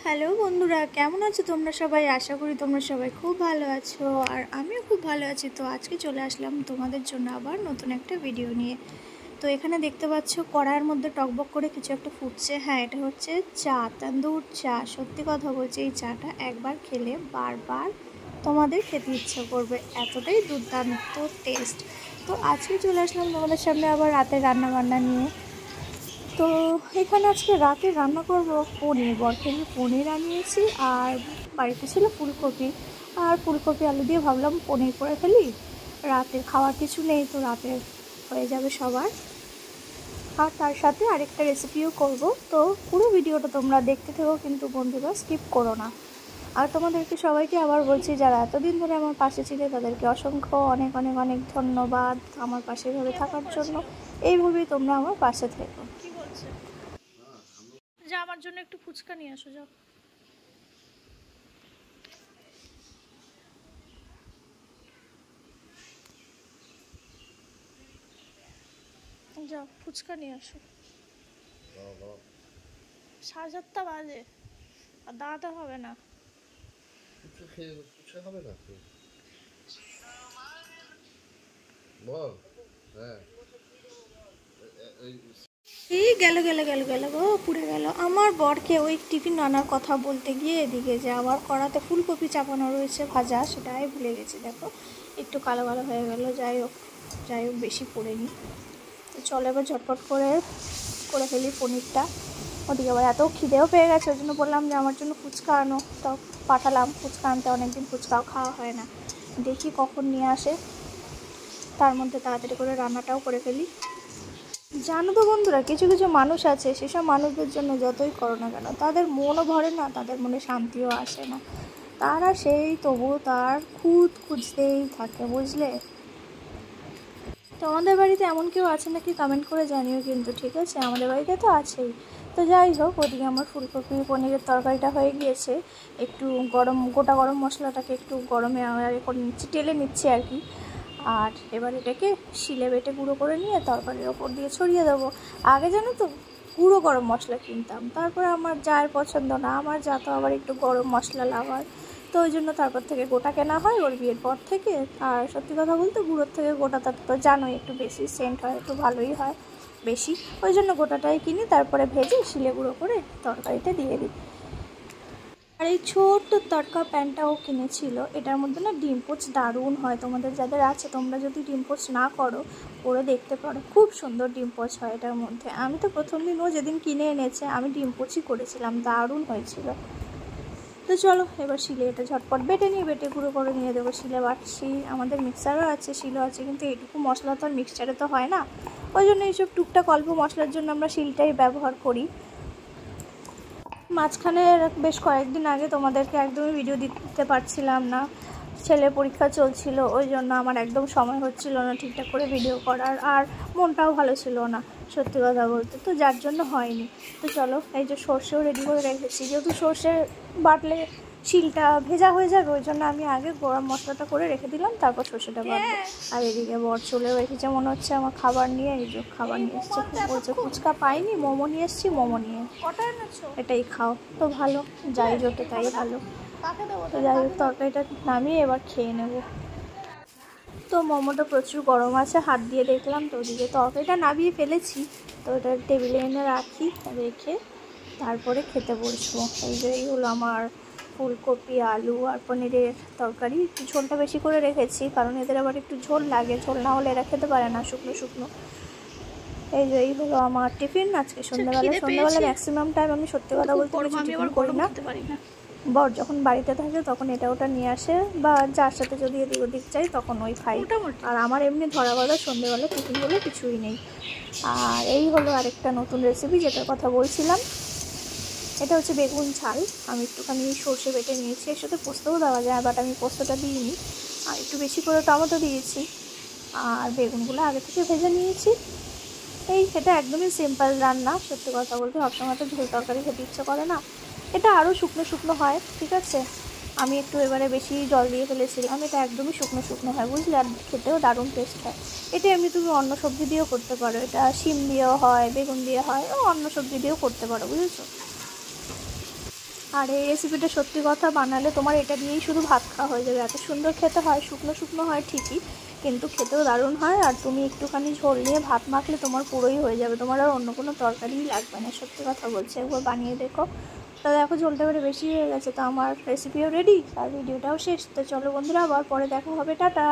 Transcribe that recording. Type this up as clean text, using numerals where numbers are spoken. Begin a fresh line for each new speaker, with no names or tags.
Hello বন্ধুরা, কেমন আছো তোমরা সবাই? আশা করি তোমরা সবাই খুব ভালো আছো, আর আমিও খুব ভালো আছি। তো আজকে চলে আসলাম তোমাদের জন্য আবার নতুন একটা ভিডিও নিয়ে। তো এখানে দেখতে পাচ্ছ কড়াইয়ের মধ্যে টকবক করে কিছু একটা ফুটছে। হ্যাঁ, এটা হচ্ছে চা, তন্দুর চা। সত্যি কথা বলছি, এই চাটা একবার খেলে বারবার তোমাদের খেতে ইচ্ছে করবে, এতটাই দুর্দান্ত টেস্ট। তো আজকে চলে আসলাম তোমাদের সামনে আবার রাতের রান্নাবান্না নিয়ে। তো এখানে আজকে রাতে রান্না করব পনির। বরফির পনির আনিয়েছি, আর বাড়িতে ছিল ফুলকপি, আর ফুলকপি আলু দিয়ে ভাবলাম পনির করে ফেলি। রাতের খাওয়ার কিছু নেই, তো রাতে হয়ে যাবে সবার। আর তার সাথে আরেকটা রেসিপিও করব। তো পুরো ভিডিওটা তোমরা দেখতে থেকো, কিন্তু বন্ধুরা স্কিপ করো না। আর তোমাদেরকে সবাইকে আবার বলছি, যারা এতদিন ধরে আমার পাশে ছিলে তাদেরকে অসংখ্য অনেক অনেক অনেক ধন্যবাদ আমার পাশে এভাবে থাকার জন্য। এইভাবেই তোমরা আমার পাশে থেকো। কি বলছে? যা, আমার জন্য একটু ফুচকা নিয়ে আসো, যাও। যাও, ফুচকা নিয়ে আসো। 7:30 বাজে, আর দাঁড়াতে হবে না।
হবে না বল। হ্যাঁ,
এই গেল গেল গেল গেল গো, পুড়ে গেল। আমার বরকে ওই টিফিন রান্নার কথা বলতে গিয়ে এদিকে যে আবার কড়াতে ফুলকপি চাপানো রয়েছে ভাজা, সেটাই ভুলে গেছি। দেখো একটু কালো কালো হয়ে গেল। যাই হোক বেশি পড়েনি। তো চলো এবার ঝটপট করে করে ফেলি পনিরটা। ওদিকে আবার এত খিদেও পেয়ে গেছে, ওই জন্য বললাম যে আমার জন্য ফুচকা আনো। তো পাঠালাম ফুচকা আনতে, অনেকদিন ফুচকাও খাওয়া হয় না। দেখি কখন নিয়ে আসে, তার মধ্যে তাড়াতাড়ি করে রান্নাটাও করে ফেলি। জানো তো বন্ধুরা, কিছু কিছু মানুষ আছে, সেসব মানুষদের জন্য যতই করো না কেন তাদের মনও ভরে না, তাদের মনে শান্তিও আসে না। তারা সেই তবুও তার খুঁজতেই থাকে, বুঝলে? তোমাদের বাড়িতে এমন কেউ আছে নাকি কমেন্ট করে জানিও কিন্তু, ঠিক আছে? আমাদের বাড়িতে তো আছেই। তো যাই হোক, ওদিকে আমার ফুলকপি পনিরের তরকারিটা হয়ে গিয়েছে। একটু গোটা গরম মশলাটাকে একটু গরমে করে নিচ্ছি, টেলে নিচ্ছি আর কি। আর এবার এটাকে শিলে বেটে গুঁড়ো করে নিয়ে তরকারির ওপর দিয়ে ছড়িয়ে দেবো। আগে জানো তো গুঁড়ো গরম মশলা কিনতাম, তারপরে আমার যার পছন্দ না, আমার যা তো আবার একটু গরম মশলা লাভার, তো ওই জন্য তারপর থেকে গোটা কেনা হয় ওর বিয়ের পর থেকে। আর সত্যি কথা বলতে গুঁড়োর থেকে গোটাটা তো জানোই একটু বেশি সেন্ট হয়, একটু ভালোই হয় বেশি। ওই জন্য গোটাটাই কিনি, তারপরে ভেজে শিলে গুঁড়ো করে তরকারিতে দিয়ে দিই। আর এই ছোট্ট তড়কা প্যানটাও কিনেছিল, এটার মধ্যে না ডিম পোচ দারুণ হয়। তোমাদের যাদের আছে, তোমরা যদি ডিম পোচ না করো, করে দেখতে পারো, খুব সুন্দর ডিম পোচ হয় এটার মধ্যে। আমি তো প্রথম দিন ও যেদিন কিনে এনেছে আমি ডিম পোচই করেছিলাম, দারুণ হয়েছিল। তো চলো এবার শিলে এটা ঝটপট বেটে নিয়ে বেটে গুঁড়ো করে নিয়ে দেবো। শিলে বাটছি, আমাদের মিক্সারও আছে, শিলও আছে, কিন্তু এইটুকু মশলা তো আর মিক্সচারে তো হয় না। ওই জন্য এইসব টুকটাক অল্প মশলার জন্য আমরা শিলটাই ব্যবহার করি। মাঝখানে বেশ কয়েকদিন আগে তোমাদেরকে একদমই ভিডিও দিতে পারছিলাম না, ছেলের পরীক্ষা চলছিল, ওই জন্য আমার একদম সময় হচ্ছিল না ঠিকঠাক করে ভিডিও করার, আর মনটাও ভালো ছিল না সত্যি কথা বলতে, তো যার জন্য হয়নি। তো চলো, এই যে সর্ষেও রেডি করে রেখেছি, যেহেতু সর্ষে বাটলে শিলটা ভেজা হয়ে যাবে, ওই জন্য আমি আগে গরম মশলাটা করে রেখে দিলাম, তারপর সর্ষেটা বাটবো। আর এদিকে বর চলেও রেখেছে মনে হচ্ছে আমার খাবার নিয়ে। এই যে খাবার নিয়ে এসছে, বলছে ফুচকা পাইনি, মোমো নিয়ে এসছি, মোমো নিয়ে এটাই খাও। তো ভালো, যাই জোটে তাই ভালো। তো যাই হোক, তরকারিটা নামিয়ে এবার খেয়ে নেব। তো মোমোটা প্রচুর গরম আছে, হাত দিয়ে দেখলাম। তো ওদিকে তরকারিটা নামিয়ে ফেলেছি, তো ওটা টেবিলে এনে রাখি, রেখে তারপরে খেতে বসবো। এই হলো আমার ফুলকপি আলু আর পনিরের তরকারি। একটু ঝোলটা বেশি করে রেখেছি, কারণ এদের আবার একটু ঝোল লাগে, ঝোল না হলে এরা খেতে পারে না শুকনো শুকনো। এই হলো আমার টিফিন আজকে সন্ধ্যাবেলা ম্যাক্সিমাম টাইম আমি সত্যি কথা বলতে কিছু টিফিন করি না। বর যখন বাড়িতে থাকে তখন এটা ওটা নিয়ে আসে, বা যার সাথে যদি এদিক ওদিক চাই তখন ওই খাই। আর আমার এমনি ধরা বাঁধা সন্ধ্যেবেলা টিফিন বলে কিছুই নেই। আর এই হলো আরেকটা নতুন রেসিপি যেটার কথা বলছিলাম, এটা হচ্ছে বেগুন ঝাল। আমি একটুখানি সর্ষে বেটে নিয়েছি, এর সাথে পোস্তও দেওয়া যায়, বাট আমি পোস্তটা দিইনি, আর একটু বেশি করে টমেটো দিয়েছি, আর বেগুনগুলো আগে থেকে ভেজে নিয়েছি। এটা একদমই সিম্পল রান্না, সত্যি কথা বলতে সবসময় তো ঝোল তরকারি খেতে ইচ্ছে করে না, এটা আরও শুকনো শুকনো হয়, ঠিক আছে? আমি একটু এবারে বেশি জল দিয়ে ফেলেছিলাম, এটা একদমই শুকনো শুকনো হয়, বুঝলে? আর খেতেও দারুণ টেস্ট হয়। এটা এমনি তুমি অন্য সবজি দিয়েও করতে পারো, এটা শিম দিয়েও হয়, বেগুন দিয়ে হয়, ও অন্য সবজি দিয়েও করতে পারো, বুঝেছো? আর এই রেসিপিটা সত্যি কথা বানালে তোমার এটা দিয়েই শুধু ভাত খাওয়া হয়ে যাবে। এত সুন্দর খেতে হয়, শুকনো শুকনো হয় ঠিকই, কিন্তু খেতেও দারুণ হয়। আর তুমি একটুখানি ঝোল নিয়ে ভাত মাখলে তোমার পুরোই হয়ে যাবে, তোমার আর অন্য কোনো তরকারিই লাগবে না। সত্যি কথা বলছি, একবার বানিয়ে দেখো। তা দেখো ঝোলটা এবারে বেশি হয়ে গেছে, তো আমার রেসিপিও রেডি আর ভিডিওটাও শেষ। তো চলো বন্ধুরা, আবার পরে দেখা হবে, টাটা।